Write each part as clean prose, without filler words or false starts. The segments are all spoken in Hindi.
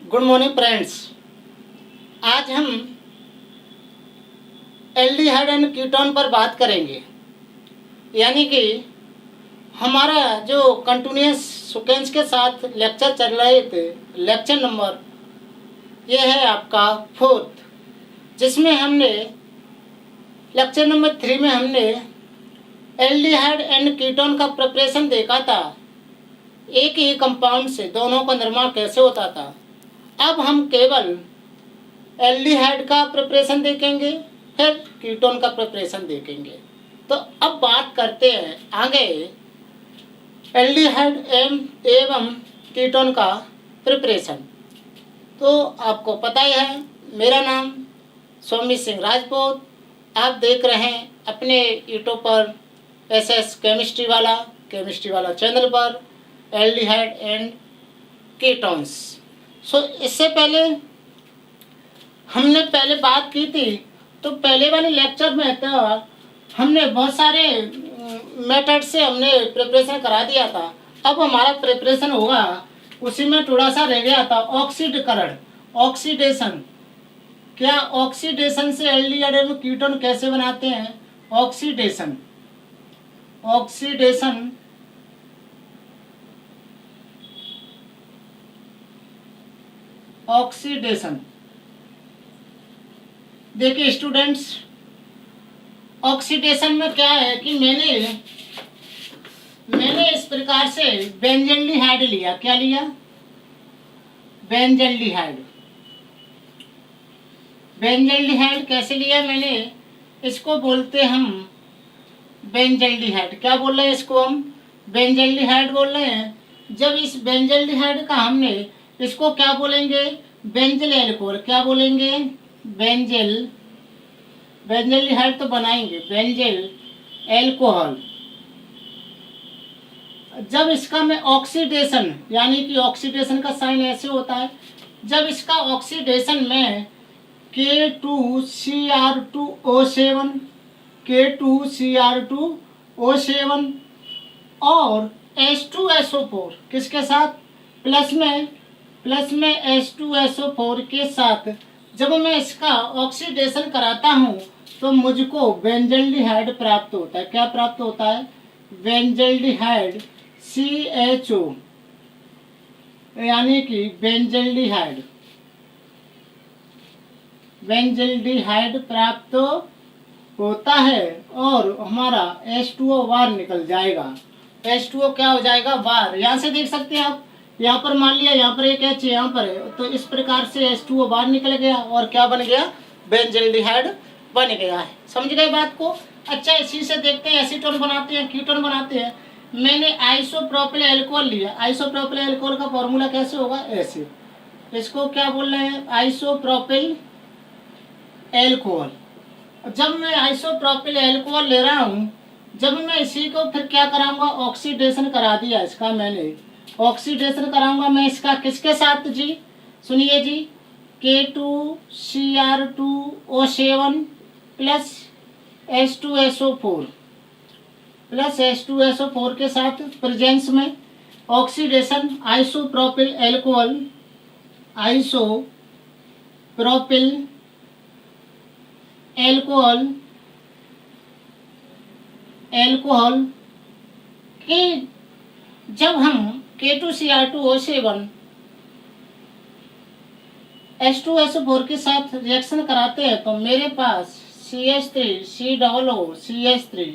Good morning friends. आज हम एल्डिहाइड एंड कीटोन पर बात करेंगे। यानी कि हमारा जो कंटिन्यूस सीक्वेंस के साथ लेक्चर चल रहे थे, लेक्चर नंबर ये है आपका 4th, जिसमें हमने लेक्चर नंबर 3 में हमने एल्डिहाइड एंड कीटोन का प्रिपरेशन देखा था। एक ही कंपाउंड से दोनों का निर्माण कैसे होता था। अब हम केवल एल्डिहाइड का प्रिपरेशन देखेंगे, फिर कीटोन का प्रिपरेशन देखेंगे। तो अब बात करते हैं आगे एल्डिहाइड एवं कीटोन का प्रिपरेशन। तो आपको पता ही है, मेरा नाम स्वामी सिंह राजपूत। आप देख रहे हैं अपने यूट्यूब पर SS केमिस्ट्री वाला चैनल पर एल्डिहाइड एंड कीटोन्स। इससे पहले हमने बात की थी, तो पहले वाले लेक्चर में तो हमने बहुत सारे मेथड से हमने प्रिपरेशन करा दिया था। अब हमारा प्रिपरेशन होगा, उसी में थोड़ा सा रह गया था ऑक्सीकरण, ऑक्सीडेशन। क्या ऑक्सीडेशन से एल्डिहाइड एवं कीटोन कैसे बनाते हैं? ऑक्सीडेशन देखिए स्टूडेंट्स, ऑक्सीडेशन में क्या है कि मैंने इस प्रकार से बेंजल्डिहाइड लिया। क्या लिया? बेंजल्डिहाइड कैसे लिया मैंने? इसको बोलते हम बेंजल्डिहाइड। क्या बोल रहे हैं इसको? हम बेंजल्डिहाइड बोल रहे हैं। जब इस बेंजल्डिहाइड का हमने इसको क्या बोलेंगे? Benzyl alcohol. क्या बोलेंगे? बेंजल्डिहाइड तो बनाएंगे, बेंजल एल्कोहल। जब इसका मैं ऑक्सीडेशन, यानी कि ऑक्सीडेशन का साइन ऐसे होता है, जब इसका ऑक्सीडेशन में K2Cr2O7 और H2SO4 किसके साथ? प्लस में H2SO4 के साथ जब मैं इसका ऑक्सीडेशन कराता हूँ तो मुझको बेंजल्डिहाइड प्राप्त होता है। क्या प्राप्त होता है? बेंजल्डिहाइड CHO, यानी कि बेंजल्डिहाइड प्राप्त होता है और हमारा H2O बाहर निकल जाएगा। H2O क्या हो जाएगा? बाहर। यहाँ से देख सकते हैं आप, यहाँ पर मान लिया यहाँ पर एक H यहाँ पर है, तो इस प्रकार से H2O बाहर निकल गया और क्या बन गया? बेंजल्डिहाइड बन गया है। समझ गए बात को? अच्छा, इसी से देखते हैं एसीटोन बनाते हैं, कीटोन बनाते हैं। मैंने आइसोप्रोपिल अल्कोहल लिया। आइसोप्रोपिल अल्कोहल का फॉर्मूला कैसे होगा? ऐसे। इसको क्या बोल रहे हैं? Isopropyl alcohol. जब मैं आइसोप्रोपिल अल्कोहल ले रहा हूँ, जब मैं इसी को फिर क्या कराऊंगा? ऑक्सीडेशन करा दिया इसका मैंने। ऑक्सीडेशन कराऊंगा मैं इसका किसके साथ जी? सुनिए जी, K2Cr2O7 प्लस H2SO4 के साथ प्रेजेंस में ऑक्सीडेशन आइसोप्रोपिल अल्कोहल कि जब हम K2Cr2O7 H2SO4 के साथ रिएक्शन कराते हैं तो मेरे पास CH3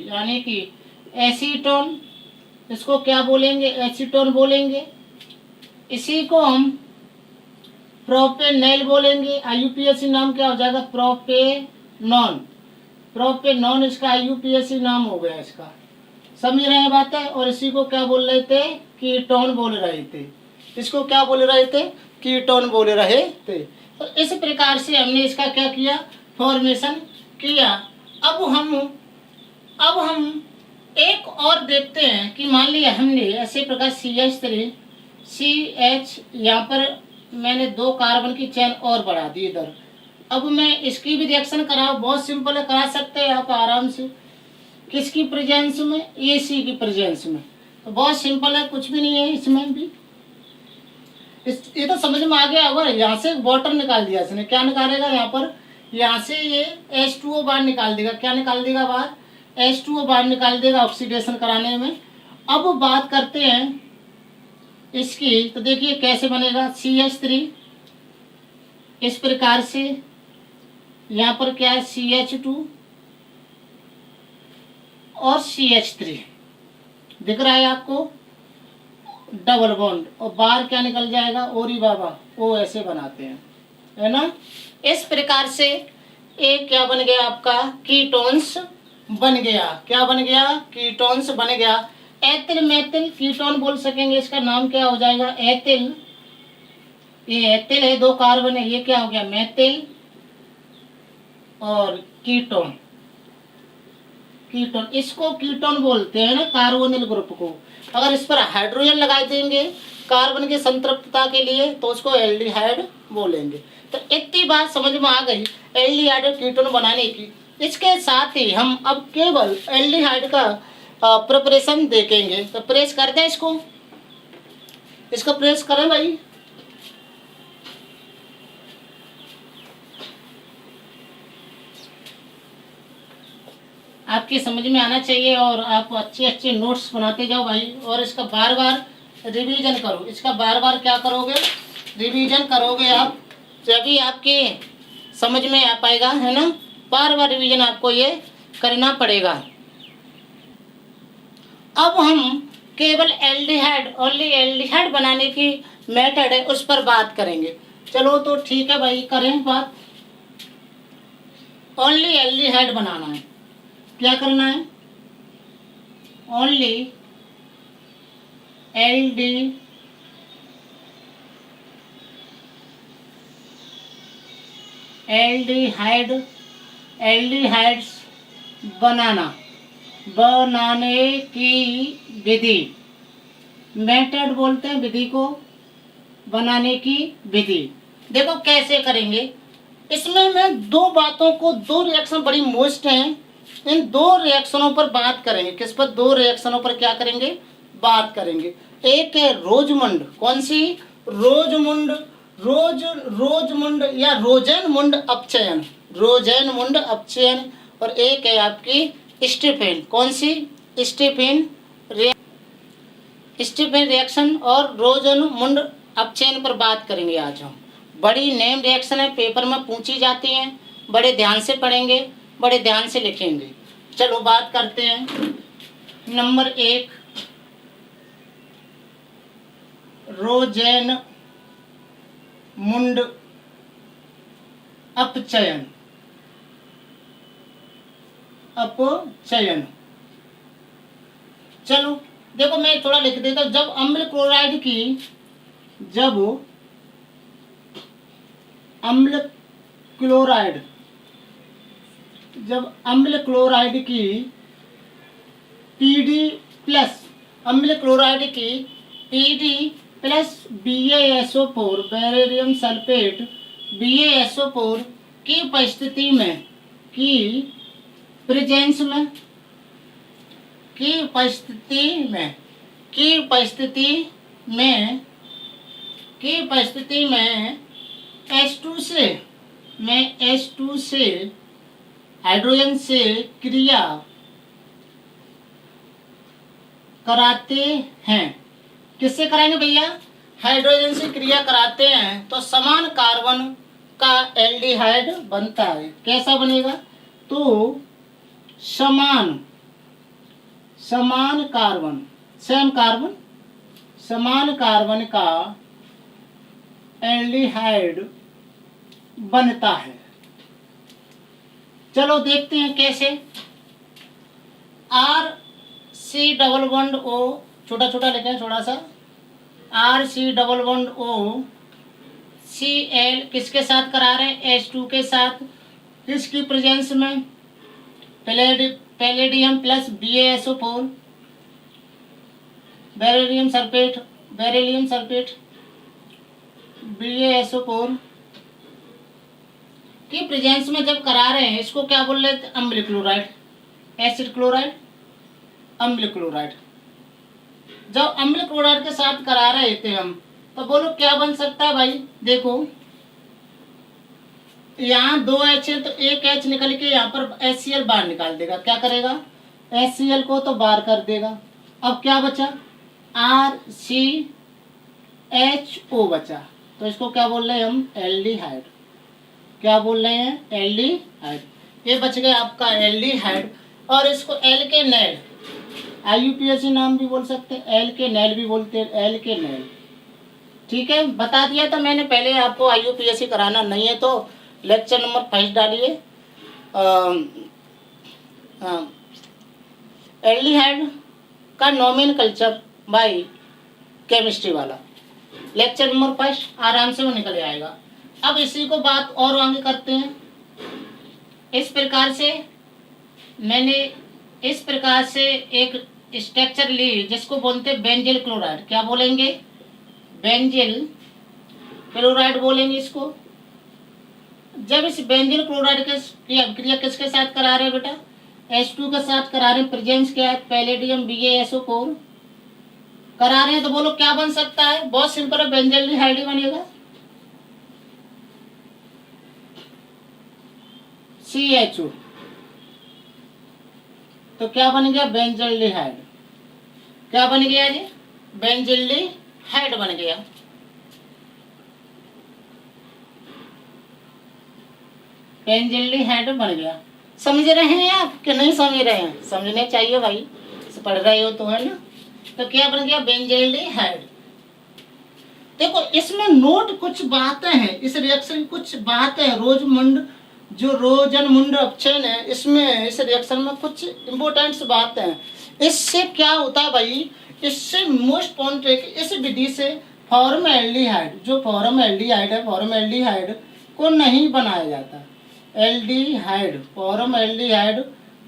यानी कि एसीटोन, इसको क्या बोलेंगे? एसीटोन बोलेंगे। इसी को हम प्रोपेनॉल बोलेंगे। IUPAC नाम क्या हो जाएगा? प्रोपेनॉन इसका IUPAC नाम हो गया इसका। समझ रहे हैं बात है? और इसी को क्या बोल रहे थे? कीटोन बोल रहे थे। इसको क्या बोल रहे थे? कीटोन बोल रहे थे। तो इस प्रकार से हमने इसका क्या किया? फॉर्मेशन किया। अब हम एक और देखते हैं कि मान लिया हमने ऐसे प्रकार CH यहाँ पर मैंने 2 कार्बन की चेन और बढ़ा दी इधर। अब मैं इसकी भी रिएक्शन करा, बहुत सिंपल है, करा सकते हैं आप आराम से। किसकी प्रेजेंस में? AC की प्रेजेंस में। तो बहुत सिंपल है, कुछ भी नहीं है इसमें भी। ये तो समझ में आ गया होगा। यहाँ से वाटर निकाल दिया इसने, क्या निकालेगा यहाँ पर, यहाँ से ये H2O बाहर निकाल देगा। क्या निकाल देगा बाहर, H2O बाहर निकाल देगा ऑक्सीडेशन कराने में। अब बात करते हैं इसकी, तो देखिए कैसे बनेगा। CH3 इस प्रकार से, यहाँ पर क्या है CH2 और CH3 दिख रहा है आपको, डबल बॉन्ड, और बाहर क्या निकल जाएगा, ओरी बाबा, ओ ऐसे बनाते हैं, है ना। इस प्रकार से एक क्या बन गया आपका, कीटोन्स बन गया। क्या बन गया, कीटोन्स बन गया। एथिल मेथिल कीटोन बोल सकेंगे, इसका नाम क्या हो जाएगा, एथिल। ये एथिल है, 2 कार्बन है, ये क्या हो गया मेथिल, और कीटोन, कीटोन इसको कीटोन बोलते हैं ना, कार्बोनिल ग्रुप को। अगर इस पर हाइड्रोजन लगा देंगे कार्बन की संतृप्तता के लिए तो उसको एल्डिहाइड बोलेंगे। तो इतनी बात समझ में आ गई एल्डिहाइड कीटोन बनाने की। इसके साथ ही हम अब केवल एल्डिहाइड का प्रिपरेशन देखेंगे। तो प्रेस कर दें इसको प्रेस करें भाई। आपकी समझ में आना चाहिए और आप अच्छे अच्छे नोट्स बनाते जाओ भाई, और इसका बार बार रिवीजन करो। इसका बार बार क्या करोगे, रिवीजन करोगे आप, तभी आपके समझ में आ पाएगा, है ना। बार बार रिवीजन आपको ये करना पड़ेगा। अब हम केवल एल्डिहाइड, ओनली एल्डिहाइड बनाने की मेथड है उस पर बात करेंगे। चलो तो ठीक है भाई, करें बात। ओनली एल्डिहाइड बनाना है, क्या करना है, ओनली एल्डिहाइड्स बनाने की विधि, मेथड बोलते हैं विधि को, बनाने की विधि। देखो कैसे करेंगे। इसमें मैं 2 बातों को, 2 रिएक्शन बड़ी मोस्ट हैं, इन 2 रिएक्शनों पर बात करेंगे। किस पर, 2 रिएक्शनों पर क्या करेंगे, बात करेंगे। एक है रोजमुंड, कौन सी, रोजमुंड, रोजमुंड या रोजेनमुंड अपचयन, रोजेनमुंड अपचयन। और एक है आपकी स्टीफेन, कौन सी, स्टीफेन रिएक्शन और रोजेनमुंड अपचयन पर बात करेंगे आज हम। बड़ी नेम रिएक्शन है, पेपर में पूछी जाती हैं, बड़े ध्यान से पढ़ेंगे, बड़े ध्यान से लिखेंगे। चलो बात करते हैं। नंबर 1 रोजेनमुंड अपचयन, चलो देखो मैं थोड़ा लिख देता हूं। जब अम्ल क्लोराइड की PD plus BaSO4 beryllium sulphate BaSO4 की उपस्थिति में, H2 से हाइड्रोजन से क्रिया कराते हैं। किससे कराएंगे भैया, हाइड्रोजन से क्रिया कराते हैं तो समान कार्बन का एल्डिहाइड बनता है। कैसा बनेगा, तो समान कार्बन का एल्डिहाइड बनता है। चलो देखते हैं कैसे। RC डबल बॉन्ड O, छोटा छोटा लिखें थोड़ा सा, RC double bond O Cl किसके साथ करा रहे हैं, H2 के साथ, किसकी प्रेजेंस में, palladium plus BaSO4 beryllium sulphate BaSO4 की प्रेजेंस में जब करा रहे हैं, इसको क्या बोल रहे थे, अम्ल क्लोराइड, एसिड क्लोराइड, अम्ल क्लोराइड। जब अम्ल क्लोराइड के साथ करा रहे थे हम, तो बोलो क्या बन सकता है भाई। देखो यहाँ 2H है तो एक H निकल के यहाँ पर HCl बाहर निकाल देगा। क्या करेगा, HCl को तो बाहर कर देगा। अब क्या बचा, RCHO बचा। तो इसको क्या बोल रहे हैं हम, एल्डिहाइड। क्या बोल रहे हैं, एल्डिहाइड। ये बच गया आपका एल्डिहाइड। और इसको एल्केनेल, IUPAC नाम भी बोल सकते हैं, एल्केनेल भी बोलते हैं, एल्केनेल। ठीक है, बता दिया था मैंने पहले आपको। IUPAC कराना नहीं है तो लेक्चर नंबर 5 डालिए। एल्डिहाइड का नोमेनक्लेचर बाय केमिस्ट्री वाला लेक्चर नंबर 5 आराम से वो निकल आएगा। अब इसी को बात और आगे करते हैं। इस प्रकार से मैंने एक स्ट्रक्चर ली जिसको बोलते हैं बेंजिल क्लोराइड। क्या बोलेंगे, बेंजिल क्लोराइड बोलेंगे इसको। जब इस बेंजिल क्लोराइड की अभिक्रिया किसके साथ करा रहे हैं बेटा, H2 के साथ करा रहे हैं, प्रेजेंस क्या है, पैलेडियम BaSO4 करा रहे हैं। तो बोलो क्या बन सकता है, बहुत सिंपल है, बेंजल्डिहाइड ही बनेगा, CHO। तो क्या बन गया, बेंजल्डिहाइड। क्या बन गया जी, बेंजल्डिहाइड बन गया। बेंजल्डिहाइड बन गया। समझ रहे हैं आप कि नहीं समझ रहे हैं, समझने चाहिए भाई, पढ़ रहे हो तो, है ना। तो क्या बन गया, बेंजल्डिहाइड। देखो इसमें नोट कुछ बातें हैं, इस रिएक्शन की कुछ बातें हैं। रोजनमुंड अपचयन है इसमें, इस रिएक्शन में कुछ इंपॉर्टेंट बातें हैं। इससे क्या होता है भाई, इससे मोस्ट पॉइंट है कि इस विधि से फॉर्मएल्डिहाइड, जो फॉर्मएल्डिहाइड है, फॉर्मएल्डिहाइड को नहीं बनाया जाता। एल्डिहाइड, फॉर्मएल्डिहाइड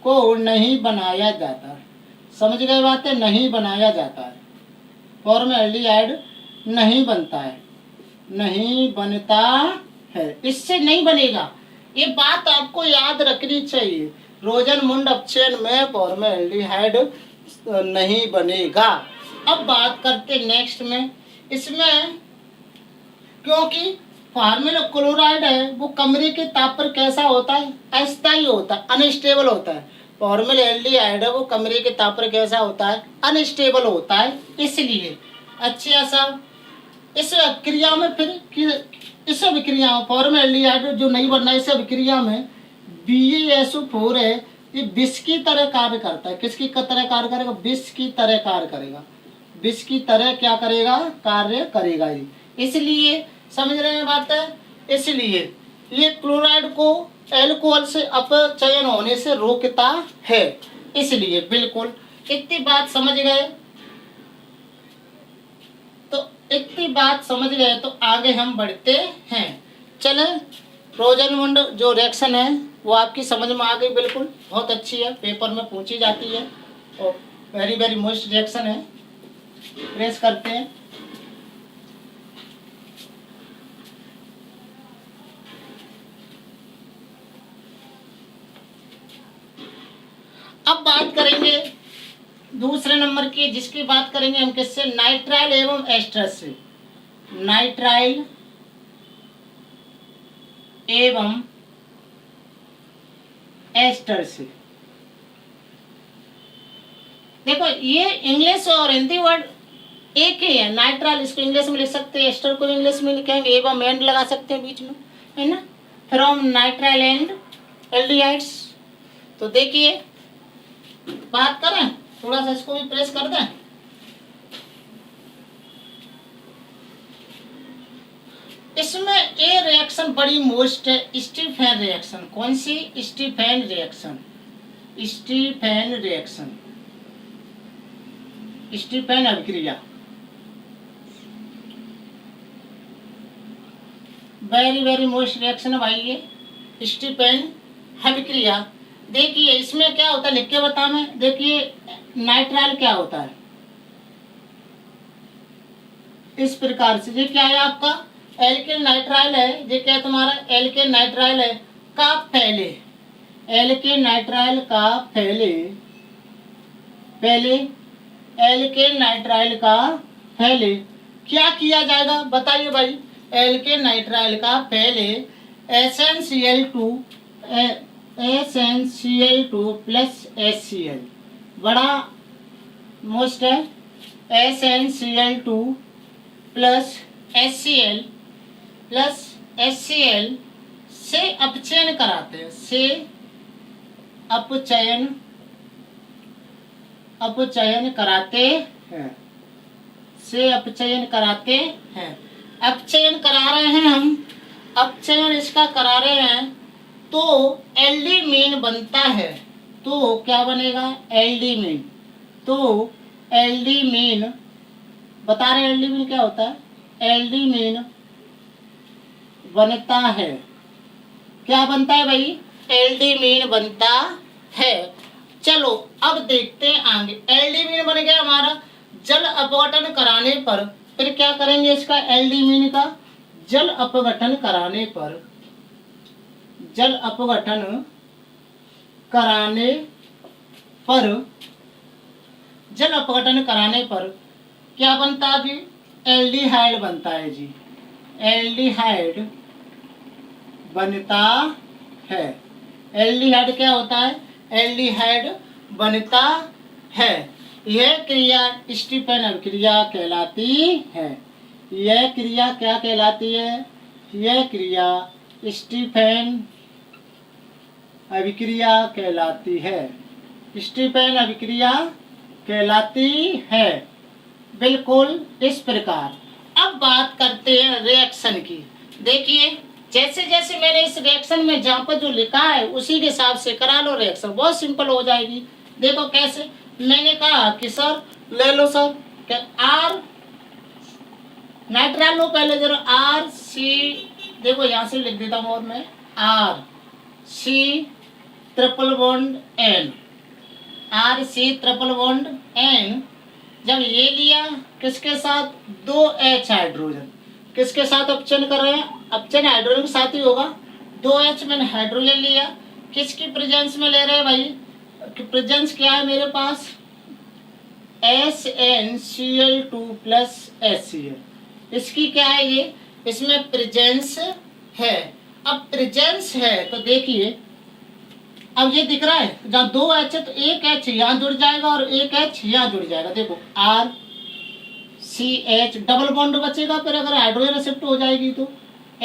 को नहीं बनाया जाता। समझ गए बात है, नहीं बनाया जाता है। फॉर्मएल्डिहाइड नहीं बनता है, नहीं बनता है, इससे नहीं बनेगा। ये बात आपको याद रखनी चाहिए। रोजनमुंड अपचयन में फॉर्मएल्डिहाइड नहीं बनेगा। अब बात करते नेक्स्ट में, इसमें क्योंकि फॉर्मल क्लोराइड है वो कमरे के ताप पर कैसा होता है, अस्थायी होता है, अनस्टेबल होता है। फॉर्मल एल्डिहाइड है वो कमरे के ताप पर कैसा होता है, अनस्टेबल होता है। इसलिए अच्छा सा इस क्रिया में फिर इस अभिक्रिया में फॉर्मएल्डिहाइड जो नहीं बनना, इस अभिक्रिया में BaSO4 है, ये विष की तरह कार्य करता है। किसकी तरह कार्य करेगा, विष की तरह कार्य करेगा, विष की तरह क्या करेगा, कार्य करेगा ये। इसलिए समझ रहे हैं बात है, इसलिए ये क्लोराइड को एल्कोहल से अपचयन होने से रोकता है। इसलिए बिल्कुल इतनी बात समझ गए, तो इतनी बात समझ गए तो आगे हम बढ़ते हैं। चले, रोजनमुंड जो रिएक्शन है वो आपकी समझ में आ गई, बिल्कुल बहुत अच्छी है, पेपर में पूछी जाती है और वेरी वेरी मोस्ट रिएक्शन है। प्रेस करते हैं। अब बात करेंगे दूसरे नंबर की, जिसकी बात करेंगे हम किससे, नाइट्राइल एवं एस्टर से। नाइट्राइल एवं एस्टर से। देखो ये इंग्लिश और हिंदी वर्ड एक ही है। नाइट्राइल इसको इंग्लिश में लिख सकते हैं, एस्टर को इंग्लिश में लिखेंगे, एवं एंड लगा सकते हैं बीच में, है ना, फ्रॉम नाइट्राइल एंड एल्डिहाइड्स। तो देखिए बात करें, थोड़ा सा इसको भी प्रेस कर दें। इसमें ए रिएक्शन बड़ी मोस्ट है, स्टीफेन रिएक्शन। कौन सी, Stephen reaction, Stephen reaction, Stephen अभिक्रिया, वेरी वेरी मोस्ट रिएक्शन है भाई ये स्टीफेन अभिक्रिया। देखिए इसमें क्या होता है, लिख के बता मैं। देखिए नाइट्राइल क्या होता है, इस प्रकार से, ये क्या है आपका एल्केन नाइट्राइल है, ये क्या है तुम्हारा एल्केन नाइट्राइल है का पहले, एल्केन नाइट्राइल का पहले एल्केन नाइट्राइल का पहले क्या किया जाएगा बताइए भाई। एल्केन नाइट्राइल का पहले SnCl2 प्लस HCl बड़ा मोस्ट है। SnCl2 प्लस HCl से अपचयन कराते हैं, से अपचयन कराते हैं, से अपचयन कराते हैं। अपचयन करा रहे हैं हम, अपचयन इसका करा रहे हैं तो एल्डिमीन बनता है। तो क्या बनेगा? एल्डिमीन। तो एल्डिमीन बता रहे हैं, एल्डिमीन क्या होता है? एल्डिमीन बनता है। क्या बनता है भाई? एल्डिमीन बनता है। चलो अब देखते हैं आगे। एल्डिमीन बन गया हमारा। जल अपघटन कराने पर फिर क्या करेंगे इसका? एल्डिमीन का जल अपघटन कराने पर, जल अपघटन कराने पर, जल अपघटन कराने पर क्या बनता है जी? एल्डिहाइड बनता है जी। एल्डिहाइड बनता है। एल्डिहाइड क्या होता है? एल्डिहाइड बनता है। यह क्रिया स्टीफन अभिक्रिया कहलाती है। यह क्रिया क्या कहलाती है? यह क्रिया स्टीफन अभिक्रिया कहलाती है। स्टीफन अभिक्रिया कहलाती है। बिल्कुल इस प्रकार। अब बात करते हैं रिएक्शन की। देखिए जैसे जैसे मैंने इस रिएक्शन में जहाँ पर जो लिखा है उसी के हिसाब से करा लो, रिएक्शन बहुत सिंपल हो जाएगी। देखो कैसे, मैंने कहा कि सर ले लो सर आर नाइट्राइल लो पहले जरा, आर सी, देखो यहाँ से लिख देता हूँ और मैं R C triple bond N, R C triple bond N. जब ये लिया किसके साथ? 2H hydrogen. किसके साथ अपचयन कर रहे हैं? अपचयन हाइड्रोजन के साथ ही होगा। 2H मैंने हाइड्रोजन लिया। किसकी प्रेजेंस में ले रहे हैं भाई? प्रेजेंस क्या है मेरे पास? SnCl2 plus HCl। इसकी क्या है ये? इसमें प्रेजेंस है। अब प्रेजेंस है तो देखिए, अब ये दिख रहा है जहाँ 2H है तो एक H यहाँ जुड़ जाएगा और एक H यहाँ जुड़ जाएगा। देखो RCH डबल बॉन्ड बचेगा, फिर अगर हाइड्रोजन शिफ्ट हो जाएगी तो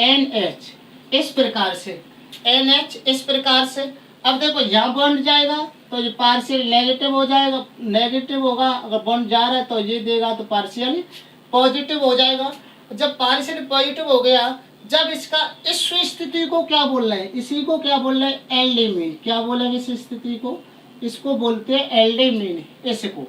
NH। इस प्रकार से NH इस प्रकार से। अब देखो यहाँ बॉन्ड जाएगा तो ये पार्शियल नेगेटिव हो जाएगा, नेगेटिव होगा। अगर बॉन्ड जा रहा है तो ये देगा तो पार्शियल पॉजिटिव हो जाएगा। जब पार्शियल पॉजिटिव हो गया, जब इसका इस स्थिति को क्या बोल रहे हैं? इसी को क्या बोल रहे हैं? एल्डिमीन। क्या बोलेंगे इस स्थिति को? इसको बोलते हैं एल्डिमीन। इसको,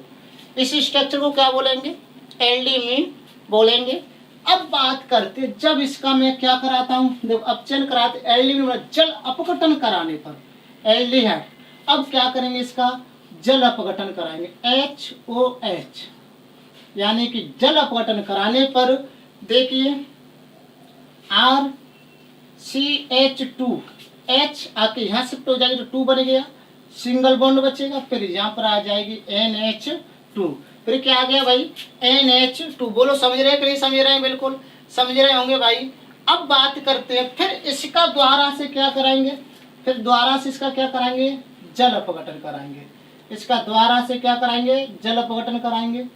इस स्ट्रक्चर को क्या बोलेंगे? एल्डिमीन बोलेंगे। अब बात करते हैं जब इसका मैं क्या कराता हूँ, देखो अपचयन कराते एल्डिमीन जल अपघटन कराने पर एल्डिहाइड। अब क्या करेंगे? इसका जल अपघटन कराएंगे HOH, यानी कि जल अपघटन कराने पर देखिए RCH2 H आके यहाँ शिफ्ट हो जाएगी तो 2 बन गया, सिंगल बॉन्ड बचेगा। फिर यहाँ पर आ जाएगी NH2, फिर क्या आ गया भाई? NH2। बोलो समझ रहे हैं कि नहीं समझ रहे हैं? बिल्कुल समझ रहे होंगे भाई। अब बात करते हैं फिर इसका द्वारा से क्या कराएंगे? फिर द्वारा से इसका क्या कराएंगे? जल अपघटन कराएंगे। इसका द्वारा से क्या कराएंगे? जल अपघटन कराएंगे।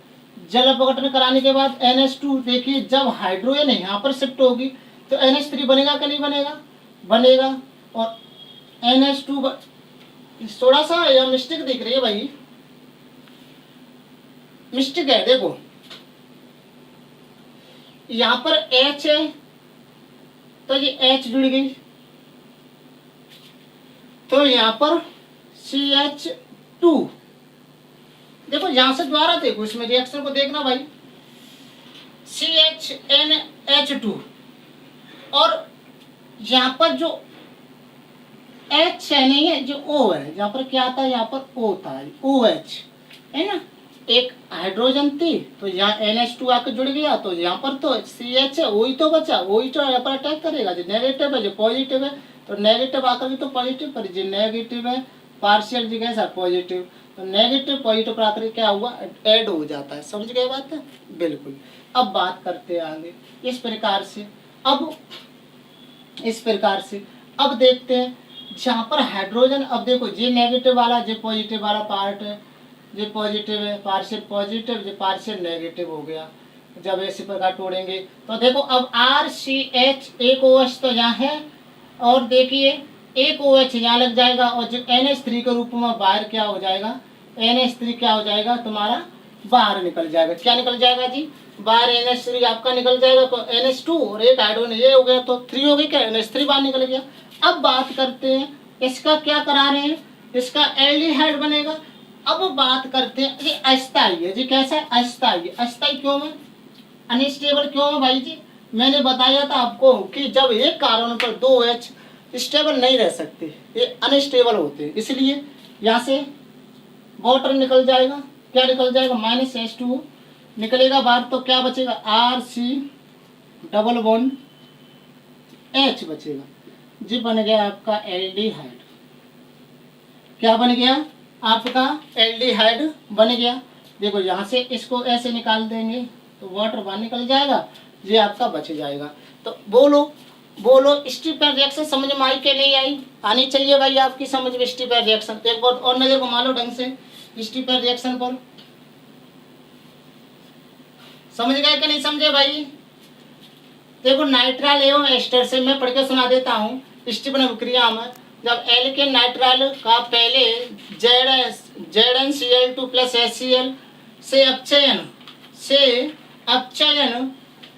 जल अपघटन कराने के बाद NH2, देखिए जब हाइड्रोजन यहाँ पर शिफ्ट होगी तो NH3 बनेगा कि नहीं बनेगा? बनेगा। और NH2 थोड़ा सा यह मिस्टेक दिख रही है भाई, मिस्टेक है। देखो यहाँ पर H है तो ये H जुड़ गई, तो यहाँ पर CH2। देखो यहां से द्वारा देखो, इसमें रिएक्शन को देखना भाई। CHNH2 और यहाँ पर जो H है नहीं है, जो O है, यहाँ पर क्या आता है? यहाँ पर O था, OH है ना। एक हाइड्रोजन थी तो यहाँ NH2 आकर जुड़ गया, तो यहाँ पर तो CH है, वही तो बचा, वही तो यहाँ पर अटैक करेगा। जो नेगेटिव है जो पॉजिटिव है, तो नेगेटिव आकर भी तो पॉजिटिव, पर जो नेगेटिव है पार्शियल जी कैसा? पॉजिटिव। तो नेगेटिव पॉजिटिव पर आकर क्या हुआ? ऐड हो जाता है। समझ गए बात है? बिल्कुल। अब बात करते हैं आगे इस प्रकार से अब देखते हैं जहाँ पर हाइड्रोजन, अब देखो जे नेगेटिव वाला जे पॉजिटिव वाला पार्ट है, जे पॉजिटिव है पार्शियल पॉजिटिव, जे पार्शियल नेगेटिव हो गया। जब इसी प्रकार तोड़ेंगे तो देखो अब RCH एक OH तो यहाँ है, और देखिए एक OH यहाँ लग जाएगा, और जो NH3 के रूप में बाहर क्या हो जाएगा, NH3 क्या हो जाएगा तुम्हारा बाहर निकल जाएगा। क्या निकल जाएगा जी, बाहर NH3 आपका निकल जाएगा, तो NH2 और एक हाइड्रोजन ये हो गया, तो 3 हो गई क्या, NH3 बाहर निकल गया। अब बात करते हैं इसका क्या करा रहे हैं, इसका एल्डिहाइड बनेगा। अब बात करते हैं ये अस्थाई है जी, कैसा है, अस्थाई। अस्थाई क्यों है, अनस्टेबल क्यों है भाई जी, मैंने बताया था आपको कि जब एक कार्बन पर 2 H स्टेबल नहीं रह सकते, ये अनस्टेबल होते हैं, इसलिए यहाँ से वाटर निकल जाएगा। क्या निकल जाएगा, -H2O निकलेगा बाहर, तो क्या बचेगा, RC डबल बॉन्ड H बचेगा जी, बन गया आपका एल्डिहाइड। क्या बन गया आपका, एल्डिहाइड बन गया। देखो यहाँ से इसको ऐसे निकाल देंगे तो वाटर बाहर निकल जाएगा, ये आपका बच जाएगा। तो बोलो स्टीफन रिएक्शन समझ में आई कि नहीं आई, आनी चाहिए भाई आपकी समझ में स्टीफन रिएक्शन। एक बार और नजर घुमा लो ढंग से स्टीफन रिएक्शन पर, समझ गए कि नहीं समझे भाई। देखो नाइट्राइल एवं एस्टर से मैं पढ़ के सुना देता हूँ। स्टीफन अभिक्रिया में जब एल्केन नाइट्राइल का पहले ZnCl2 प्लस HCl से अपचयन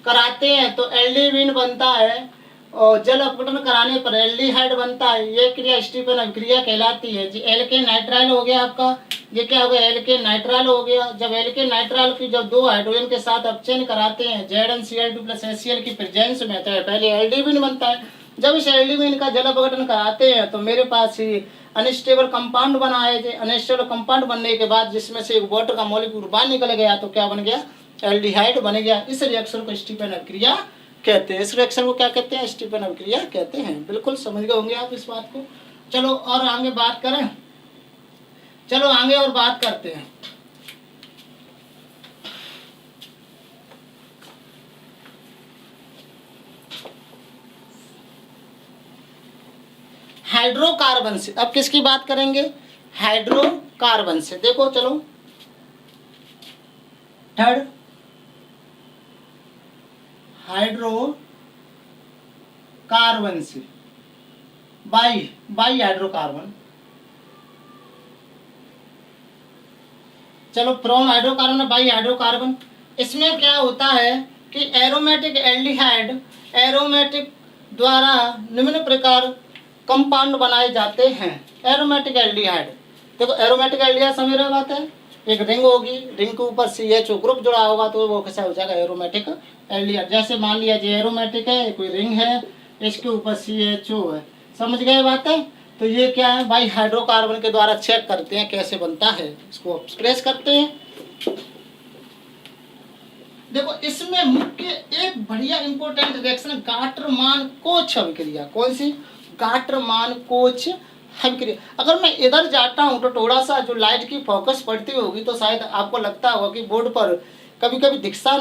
कराते हैं तो एल्डिविन बनता है, और जल अपघटन कराने पर एल्डिहाइड बनता है। ये क्रिया स्टीफन अभिक्रिया कहलाती है जी। एल्केन नाइट्राइल हो गया आपका, ये क्या हो गया, एल्केन नाइट्राइल हो गया। जब एल्केन नाइट्राइल की जब 2 हाइड्रोजन के साथ अपचयन कराते हैं ZnCl2 प्लस HCl की प्रेजेंस में, तो पहले एल्डिविन बनता है। जब इस एल्डिविन का जल अपघटन कराते हैं तो मेरे पास ही अनस्टेबल कंपाउंड बना है जी। अनस्टेबल कंपाउंड बनने के बाद जिसमें से एक वाटर का मॉलिक्यूल बाहर निकल गया, तो क्या बन गया, एल्डिहाइड बन गया। इस रिएक्शन को स्टीफन अभिक्रिया कहते हैं। इस रिएक्शन को क्या कहते हैं, स्टीफन अभिक्रिया कहते हैं। बिल्कुल समझ गए होंगे आप इस बात को। चलो और आगे बात करें, चलो आगे और बात करते हैं। हाइड्रोकार्बन से, अब किसकी बात करेंगे, हाइड्रोकार्बन से। देखो चलो थर्ड हाइड्रोकार्बन से, बाई हाइड्रोकार्बन। चलो फ्रॉम हाइड्रोकार्बन बाई हाइड्रोकार्बन। इसमें क्या होता है कि एरोमेटिक एल्डिहाइड एरोमेटिक द्वारा निम्न प्रकार कंपाउंड बनाए जाते हैं। एरोमेटिक एल्डिहाइड, देखो एरोमेटिक एल्डिहाइड समझ रहे बात है, एक रिंग होगी, रिंग के ऊपर CHO ग्रुप जुड़ा होगा तो वो कैसा हो जाएगा, एरोमेटिक एल्डिहाइड। जैसे मान लिया जी एरोमेटिक है, कोई रिंग है, इसके ऊपर CHO है, समझ गए बात है। तो ये क्या है भाई, हाइड्रोकार्बन के द्वारा चेक करते हैं कैसे बनता है, इसको एक्सप्रेस करते हैं। देखो इसमें मुख्य एक बढ़िया इंपॉर्टेंट रिएक्शन गाटरमान-कोच अभिक्रिया। कौन सी, गाटरमान-कोच अभिक्रिया। अगर मैं इधर जाता हूँ तो थोड़ा सा जो लाइट की फोकस पड़ती होगी तो शायद आपको लगता होगा कि बोर्ड पर कभी कभी दिखता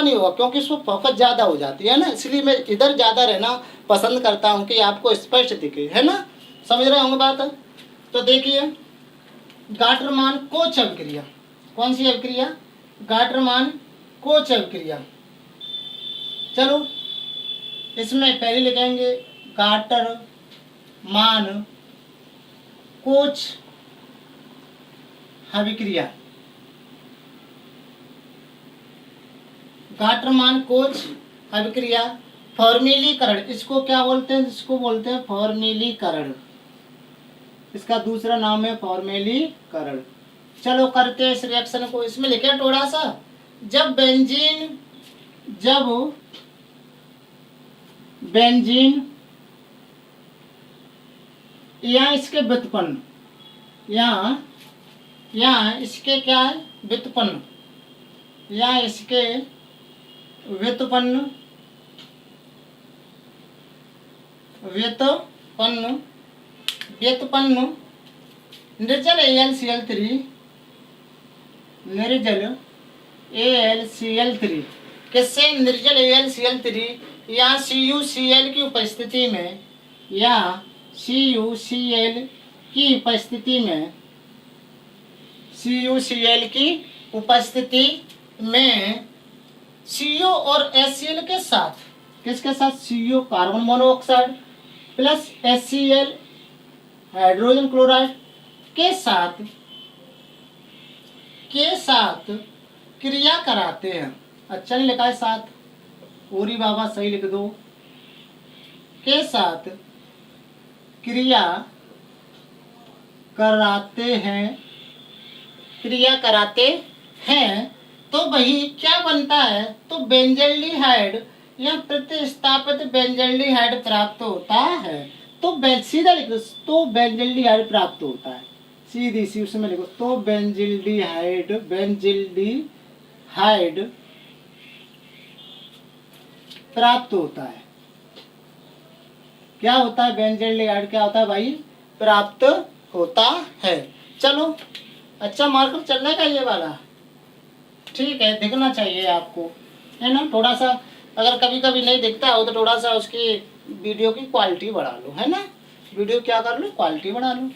नहीं होगा, क्योंकि इसमें फोकस ज़्यादा हो जाती है ना, इसलिए मैं इधर ज़्यादा रहना पसंद करता हूँ कि आपको स्पष्ट दिखे, है ना, समझ रहे होंगे बात। तो देखिए गाटरमान-कोच अभिक्रिया, कौन सी अभिक्रिया, गाटरमान-कोच अभिक्रिया। चलो इसमें पहले लिखेंगे गाटरमान-कोच अभिक्रिया। गाटरमान-कोच अभिक्रिया फॉर्मेलीकरण, इसको क्या बोलते हैं, इसको बोलते हैं फॉर्मेलीकरण, इसका दूसरा नाम है फॉर्मेलीकरण। चलो करते हैं इस रिएक्शन को। इसमें लिखे थोड़ा सा, जब बेंजीन यहाँ इसके व्युत्पन्न, यहाँ इसके क्या है, व्युत्पन्न, यहाँ इसके व्युत्पन्न निर्जल AlCl3 निर्जल AlCl3 किससे? निर्जल AlCl3 या CuCl की उपस्थिति में, या CuCl की उपस्थिति में, CuCl की उपस्थिति में CO और HCl के साथ, किसके साथ? CO carbon monoxide plus HCl hydrogen chloride के साथ क्रिया कराते हैं। अच्छा नहीं लिखा है साथ, पूरी बाबा सही लिख दो। के साथ क्रिया कराते हैं, तो वही क्या बनता है? तो बेंजल्डिहाइड या प्रतिस्थापित बेंजल्डिहाइड प्राप्त होता है। तो सीधा लिखो, तो बेंजल्डिहाइड प्राप्त होता है, सीधी सी उसमें लिखो, तो बेंजल्डिहाइड प्राप्त होता है। क्या होता है? बेंजल्डिहाइड क्या होता है भाई? प्राप्त होता है। चलो, अच्छा मार्कर चलने का ये वाला, ठीक है, दिखना चाहिए आपको, है ना। थोड़ा सा अगर कभी कभी नहीं दिखता हो तो थोड़ा सा उसकी वीडियो की क्वालिटी बढ़ा लो, है ना। वीडियो क्या कर लो? क्वालिटी बढ़ा लो,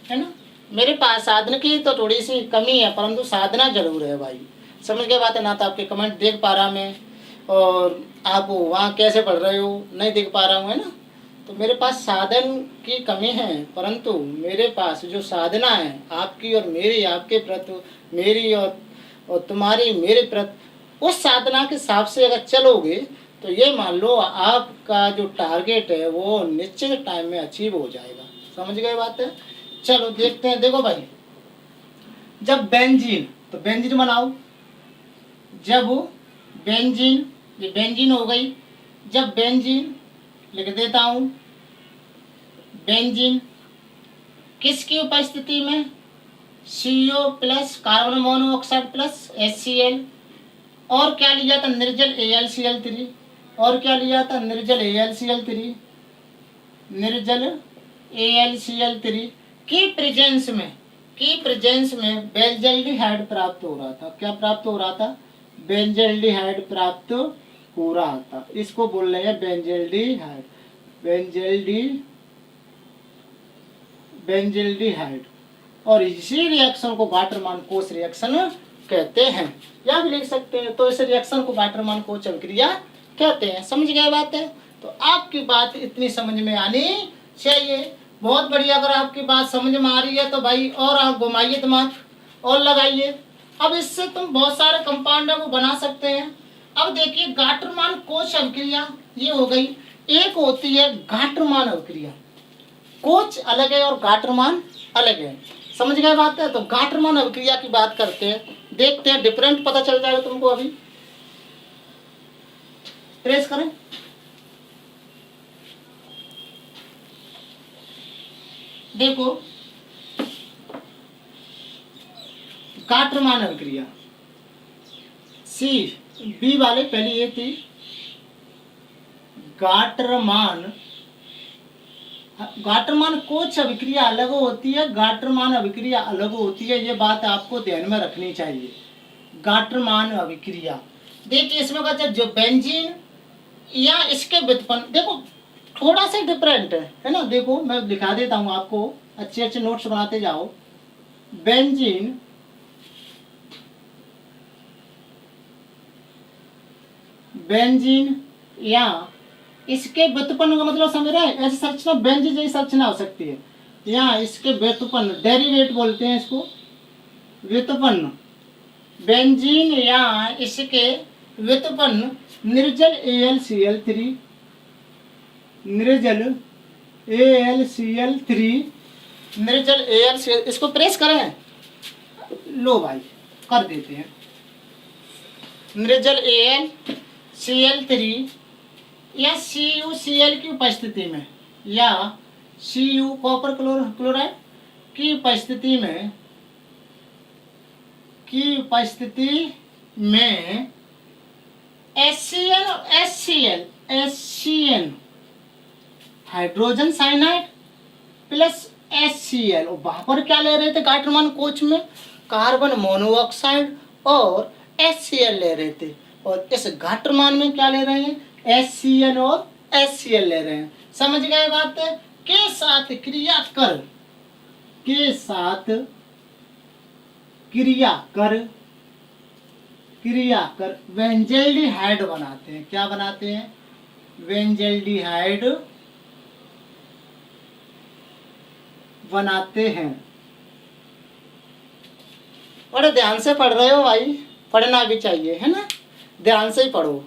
है ना। मेरे पास साधन की तो थोड़ी सी कमी है, परंतु साधना जरूर है भाई, समझ के बात है ना। तो आपके कमेंट देख पा रहा मैं, और आप वहाँ कैसे पढ़ रहे हो नहीं देख पा रहा हूँ, है ना। तो मेरे पास साधन की कमी है, परंतु मेरे पास जो साधना है आपकी और मेरी, आपके प्रति, मेरी और तुम्हारी मेरे प्रति, उस साधना के हिसाब से अगर चलोगे तो ये मान लो आपका जो टारगेट है वो निश्चित टाइम में अचीव हो जाएगा। समझ गए बात है। चलो देखते हैं। देखो भाई, जब बेंजीन, तो बेंजीन बनाओ। जब बेंजीन, ये बेंजीन हो गई। जब बेंजीन लिख देता हूं, बेंजीन किसकी उपस्थिति में? CO plus carbon monoxide plus HCl, और क्या लिया था? निर्जल AlCl3, और क्या लिया था? निर्जल AlCl3, निर्जल AlCl3 की प्रेजेंस में बेंजल्डिहाइड प्राप्त हो रहा था। क्या प्राप्त हो रहा था? बेंजल्डिहाइड प्राप्त हो रहा था। इसको बोल रहे हैं बेंजल्डिहाइड, बेंजल्डिहाइड। और इसी रिएक्शन को गाटरमान-कोच रिएक्शन कहते हैं, या भी लिख सकते हैं। तो इस रिएक्शन को गाटरमान-कोच अभिक्रिया कहते हैं। समझ गए बात है। तो आपकी बात इतनी समझ में आनी चाहिए। बहुत बढ़िया। अगर आपकी बात समझ में आ रही है तो भाई और आप घुमाइए दिमाग और लगाइए। अब इससे तुम बहुत सारे कंपाउंडों को बना सकते हैं। अब देखिए, गाटरमान-कोच अभिक्रिया ये हो गई। एक होती है गाटरमान अभिक्रिया, कोच अलग है और गाटरमान अलग है। समझ गए बात है। तो गाटरमान अभिक्रिया की बात करते हैं, देखते हैं, डिफरेंट पता चल जाएगा तुमको। अभी ट्रेस करें। देखो, गाटरमान अभिक्रिया बी वाले, पहली ये थी गाटरमान कोच अभिक्रिया अलग होती है, गाटरमान अभिक्रिया अलग होती है। ये बात आपको ध्यान में रखनी चाहिए। गाटरमान अभिक्रिया देखिए, इसमें कहते हैं जो बेंजीन या इसके व्युत्पन्न, देखो थोड़ा सा डिफरेंट है ना। देखो मैं दिखा देता हूं आपको, अच्छे अच्छे नोट्स बनाते जाओ। बेंजीन या इसके व्युत्पन्न का मतलब समझ रहे हैं। ऐसी संरचना बेंजीन जैसी संरचना हो सकती है, या इसके व्युत्पन्न, डेरिवेट बोलते हैं इसको, व्युत्पन्न। बेंजीन या इसके व्युत्पन्न निर्जल AlCl3, निर्जल AlCl3, इसको प्रेस करें, लो भाई कर देते हैं। निर्जल AlCl3 या CuCl की उपस्थिति में, या Cu कॉपर क्लोराइड की उपस्थिति में HCl और HCl hydrogen cyanide plus HCl, और वहां पर क्या ले रहे थे गाटरमान कोच में? कार्बन मोनोऑक्साइड और HCl ले रहे थे। और इस घाटमान में क्या ले रहे हैं, HCl और HCl ले रहे हैं। समझ गए बात है? के साथ क्रिया कर, के साथ क्रिया कर बेंजल्डिहाइड बनाते हैं। क्या बनाते हैं, बेंजल्डिहाइड बनाते हैं। बड़े ध्यान से पढ़ रहे हो भाई, पढ़ना भी चाहिए है ना, ध्यान से ही पढ़ो।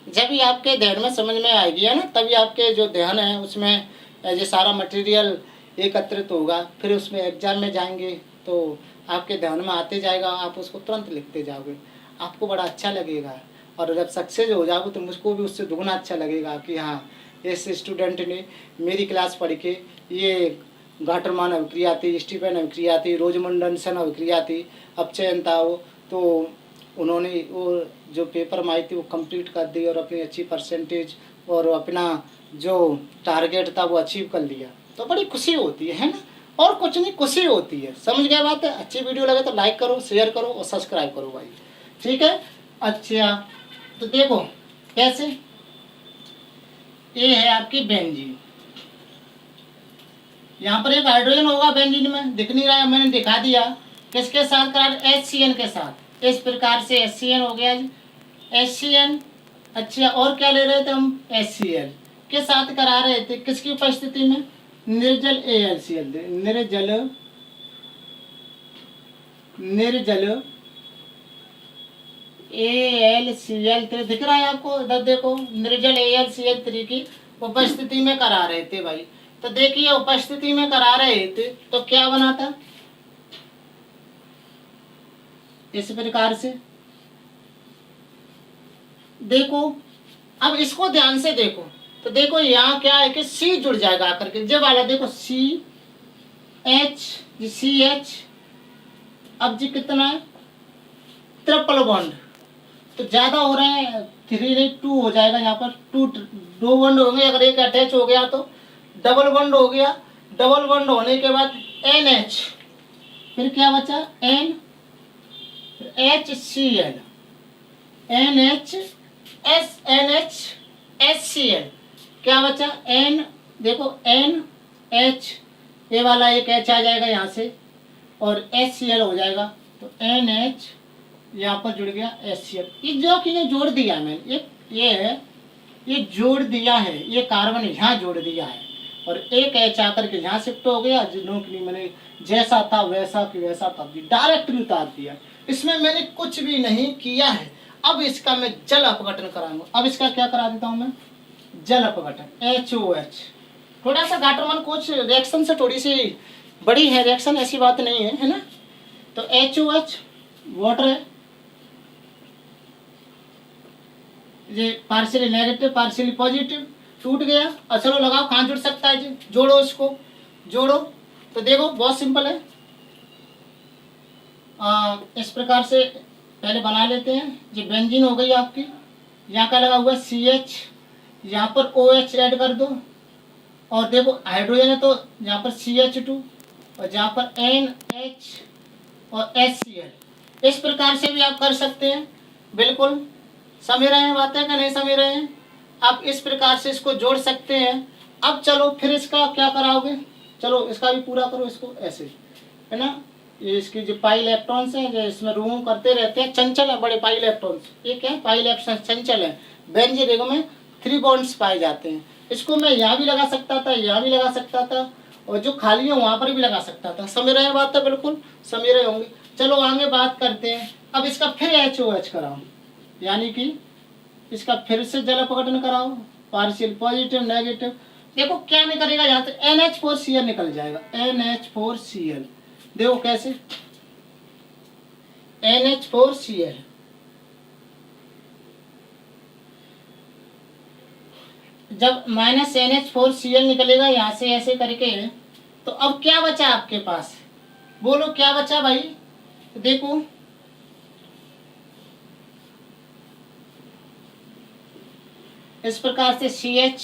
जब भी आपके ध्यान में समझ में आएगी है ना, तभी आपके जो ध्यान है उसमें ये सारा मटेरियल एकत्रित होगा। फिर उसमें एग्जाम में जाएंगे तो आपके ध्यान में आते जाएगा, आप उसको तुरंत लिखते जाओगे, आपको बड़ा अच्छा लगेगा। और जब सक्सेस हो जाओगे तो मुझको भी उससे दुगना अच्छा लगेगा कि हाँ, इस स्टूडेंट ने मेरी क्लास पढ़ के ये गाटरमान अभिक्रिया थी, स्टीफन अभिक्रिया थी, रोजमुंडसन अभिक्रिया थी, अपचयन था वो, तो उन्होंने वो जो पेपर में आई थी वो कंप्लीट कर दी और अपनी अच्छी परसेंटेज और अपना जो टारगेट था वो अचीव कर लिया। तो बड़ी खुशी होती है ना, और कुछ नहीं, खुशी होती है। समझ गए बात है? अच्छी वीडियो लगे तो लाइक करो, शेयर करो और सब्सक्राइब करो भाई, ठीक है। अच्छा तो देखो कैसे, ये है आपकी बेंजीन, यहाँ पर एक हाइड्रोजन होगा बेंजीन में, दिख नहीं रहा है, मैंने दिखा दिया। किसके साथ करा, HCN के साथ। इस प्रकार से HCN हो गया जी, HCN। अच्छा और क्या ले रहे थे हम, HCl के साथ करा रहे थे, किसकी उपस्थिति में, निर्जल AlCl, निर्जल AlCl3 दिख रहा है आपको, इधर देखो, निर्जल AlCl3 की उपस्थिति में करा रहे थे भाई। तो देखिए उपस्थिति में करा रहे थे तो क्या बना था, इस प्रकार से देखो। अब इसको ध्यान से देखो तो देखो यहाँ क्या है कि C जुड़ जाएगा आकर के, जब वाला देखो CH, अब जी कितना है, ट्रिपल बॉन्ड, तो ज्यादा हो रहे हैं, 3 नहीं 2 हो जाएगा। यहाँ पर 2 बॉन्ड होंगे, अगर एक अटैच हो गया तो डबल बॉन्ड हो गया। डबल बॉन्ड होने के बाद NH, फिर क्या बचा, NHCl, NHHCl, क्या बचा, N, देखो NH, ये वाला एक H आ जाएगा यहाँ से और HCl हो जाएगा, तो NH यहाँ पर जुड़ गया HCl। ये जो कि ये जोड़ दिया है मैंने, ये है, ये जोड़ दिया है, ये कार्बन यहाँ जोड़ दिया है और एक H आकर के यहाँ शिफ्ट हो गया, जिनों के लिए मैंने जैसा था वैसा कि वैसा था, डायरेक्टली उतार दिया, इसमें मैंने कुछ भी नहीं किया है। अब इसका मैं जल अपघटन कराऊंगा। अब इसका क्या करा देता हूं मैं, जल अपघटन, HOH। थोड़ा सा गाटरमान कुछ रिएक्शन से थोड़ी सी बड़ी है रिएक्शन, ऐसी बात नहीं है, है ना। तो HOH वाटर है, ये पार्शियली नेगेटिव पार्शियली पॉजिटिव, टूट गया। और चलो लगाओ, कहाँ जुड़ सकता है जी, जोड़ो इसको, जोड़ो। तो देखो बहुत सिंपल है, इस प्रकार से पहले बना लेते हैं। ये बेंजीन हो गई आपकी, यहाँ का लगा हुआ है CH, यहाँ पर OH ऐड कर दो और देखो हाइड्रोजन है तो यहाँ पर CH2 और यहाँ पर NH और HCl। इस प्रकार से भी आप कर सकते हैं, बिल्कुल समझ रहे हैं बातें का, नहीं समझ रहे हैं। आप इस प्रकार से इसको जोड़ सकते हैं। अब चलो फिर इसका क्या कराओगे, चलो इसका भी पूरा करो, इसको ऐसे है ना। ये इसकी जो पाई इलेक्ट्रॉन्स हैं जो इसमें रूम करते रहते हैं, चंचल है बड़े पाई इलेक्ट्रॉन्स, ये क्या है, पाई इलेक्ट्रॉन्स चंचल है। बेंजीन रिंग में 3 बॉन्ड्स पाए जाते हैं। इसको मैं यहाँ भी लगा सकता था, यहाँ भी लगा सकता था और जो खाली है वहाँ पर भी लगा सकता था। समझ रहे हैं बात, तो बिल्कुल समझ रहे होंगे। चलो आगे बात करते हैं। अब इसका फिर HOH कराओ, यानी कि इसका फिर से जल अपघटन कराओ, पार्शियल पॉजिटिव नेगेटिव। देखो क्या निकलेगा, यहाँ से NH4Cl निकल जाएगा, NH4Cl। देखो कैसे, NH4Cl, जब -NH4Cl निकलेगा यहाँ से ऐसे करके, तो अब क्या बचा आपके पास, बोलो क्या बचा भाई। देखो इस प्रकार से CH,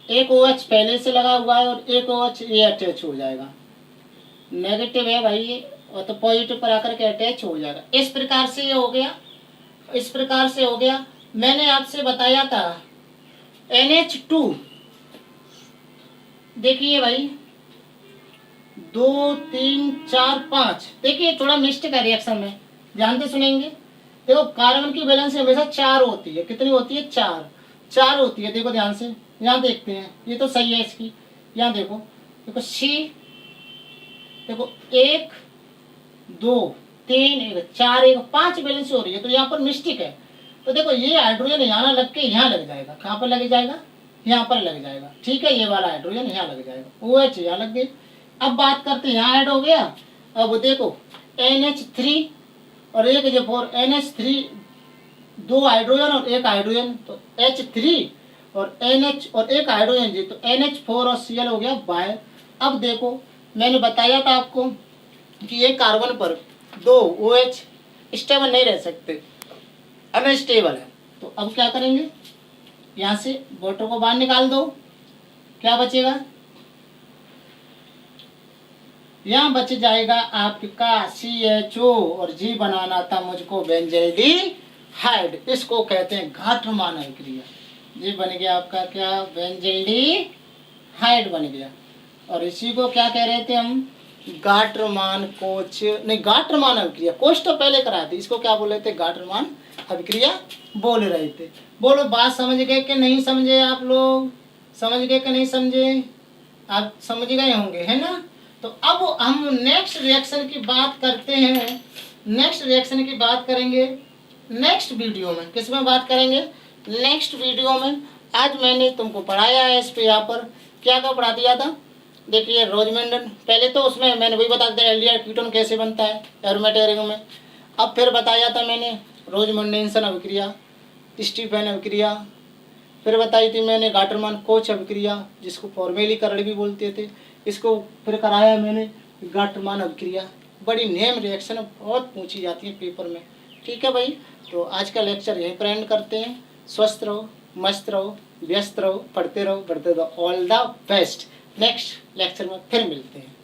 एक OH पहले से लगा हुआ है और एक OH ये अटैच हो जाएगा, नेगेटिव है भाई ये, और तो पॉजिटिव पर आकर के अटैच हो जाएगा। इस प्रकार से ये हो गया इस प्रकार से हो गया। मैंने आपसे बताया था NH2, देखिए भाई 2 3 4 5, देखिए थोड़ा मिस्टेक है रिएक्शन में, ध्यान से सुनेंगे। देखो कार्बन की वैलेंसी हमेशा 4 होती है, कितनी होती है 4 होती है। देखो ध्यान से, यहाँ देखते हैं, ये तो सही है इसकी। यहाँ देखो, देखो C, देखो 1 2 3 1 4 1 5 वैलेंसी हो रही है, तो यहाँ पर मिस्टेक है। तो देखो ये हाइड्रोजन यहाँ लग के यहाँ लग जाएगा, कहाँ पर लग जाएगा, यहाँ पर लग जाएगा, ठीक है। ये वाला हाइड्रोजन यहाँ लग जाएगा, OH यहाँ लग गई। अब बात करते हैं, यहाँ ऐड हो गया। अब देखो NH3 और एक H4, NH3 2 हाइड्रोजन और एक हाइड्रोजन, तो H3 और NH और एक हाइड्रोजन जी, तो NH4 और Cl हो गया बाय। अब देखो मैंने बताया था आपको कि एक कार्बन पर 2 OH स्टेबल नहीं रह सकते, अनस्टेबल है। तो अब क्या करेंगे, यहाँ से वाटर को बाहर निकाल दो, क्या बचेगा, यहाँ बच जाएगा आपका CHO और G बनाना था मुझको बेंजल्डिहाइड, इसको कहते हैं घाटमान अभिक्रिया। ये बन गया आपका क्या, बेंजल्डिहाइड बन गया। और इसी को क्या कह रहे थे हम, गाट्रमान कोच, नहीं गाट्रमान अभिक्रिया, कोच तो पहले करा थी, इसको क्या बोल रहे थे, गाट्रमान अभिक्रिया बोल रहे थे। बोलो बात समझ गए कि नहीं समझे, आप लोग समझ गए कि नहीं समझे, आप समझ गए होंगे, है ना। तो अब हम नेक्स्ट रिएक्शन की बात करते हैं, नेक्स्ट रिएक्शन की बात करेंगे नेक्स्ट वीडियो में। किस में बात करेंगे, नेक्स्ट वीडियो में। आज मैंने तुमको पढ़ाया है इस पे, यहाँ पर क्या क्या पढ़ा दिया था, देखिए रोजमेंडन, पहले तो उसमें मैंने वही बता दिया एल्डिहाइड कीटोन कैसे बनता है एरोमेटिक रिंग में। अब फिर बताया था मैंने रोजमंडेंसन अभिक्रिया, स्टीफेन अभिक्रिया, फिर बताई थी मैंने गाटरमान कोच अभिक्रिया, जिसको फॉर्मेलीकरण भी बोलते थे, इसको फिर कराया मैंने गाटरमान अभिक्रिया। बड़ी नेम रिएक्शन बहुत पूछी जाती है पेपर में, ठीक है भाई। तो आज का लेक्चर यहीं पर एंड करते हैं। स्वस्थ रहो, मस्त रहो, व्यस्त रहो, पढ़ते रहो, बढ़ते रहो। All the best. Next lecture में फिर मिलते हैं।